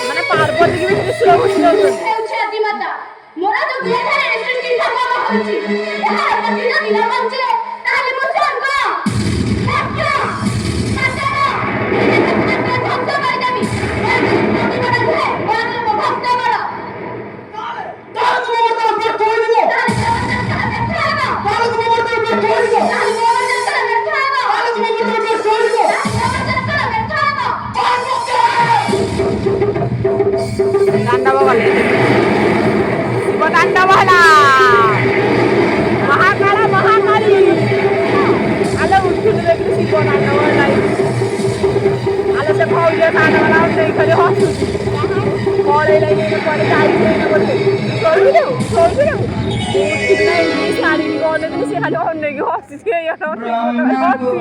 ମାନେ ପାର୍ବତୀ କି ବି ତ୍ରିଶୂଳ ଘୋଷି ଦଉଛନ୍ତି। तांडव वाले शिव तांडव वाला महाकाला महाकाली आलो उठून देखील शिव तांडव वाला आलो से भाऊले तांडव वाला नाही खाली हसू कोळे नाही कोळे जाई नाही बोलते सोडू देऊ नाही साडी कोणे से खाली होने की हसू के या हसू